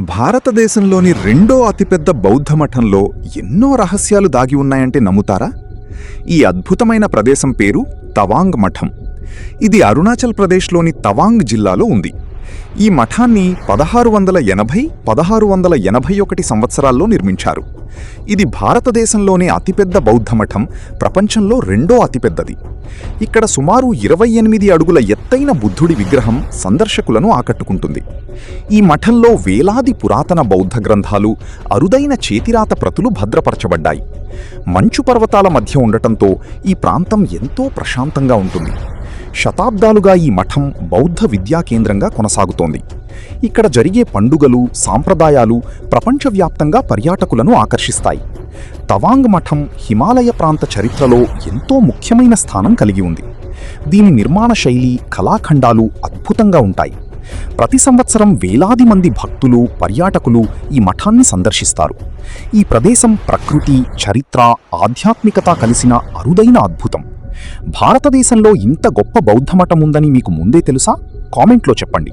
భారతదేశంలోని రెండో అతిపెద్ద బౌద్ధ మఠంలో ఎన్నో రహస్యాలు దాగి ఉన్నాయంటే నమ్ముతారా? ఈ అద్భుతమైన ప్రదేశం పేరు తవాంగ్ మఠం. ఇది అరుణాచల్ ప్రదేశ్లోని తవాంగ్ జిల్లాలో ఉంది. ఈ మఠాన్ని 1681 సంవత్సరాల్లో నిర్మించారు. ఇది భారతదేశంలోనే అతిపెద్ద బౌద్ధ మఠం, ప్రపంచంలో రెండో అతిపెద్దది. ఇక్కడ సుమారు 28 అడుగుల ఎత్తైన బుద్ధుడి విగ్రహం సందర్శకులను ఆకట్టుకుంటుంది. ఈ మఠంలో వేలాది పురాతన బౌద్ధ గ్రంథాలు, అరుదైన చేతిరాత ప్రతులు భద్రపరచబడ్డాయి. మంచు పర్వతాల మధ్య ఉండటంతో ఈ ప్రాంతం ఎంతో ప్రశాంతంగా ఉంటుంది. శతాబ్దాలుగా ఈ మఠం బౌద్ధ విద్యా కేంద్రంగా కొనసాగుతోంది. ఇక్కడ జరిగే పండుగలు, సాంప్రదాయాలు ప్రపంచవ్యాప్తంగా పర్యాటకులను ఆకర్షిస్తాయి. తవాంగ్ మఠం హిమాలయ ప్రాంత చరిత్రలో ఎంతో ముఖ్యమైన స్థానం కలిగి ఉంది. దీని నిర్మాణ శైలి, కళాఖండాలు అద్భుతంగా ఉంటాయి. ప్రతి సంవత్సరం వేలాది మంది భక్తులు, పర్యాటకులు ఈ మఠాన్ని సందర్శిస్తారు. ఈ ప్రదేశం ప్రకృతి, చరిత్ర, ఆధ్యాత్మికత కలిసిన అరుదైన అద్భుతం. భారతదేశంలో ఇంత గొప్ప బౌద్ధ మఠం ఉందని మీకు ముందే తెలుసా? కామెంట్లో చెప్పండి.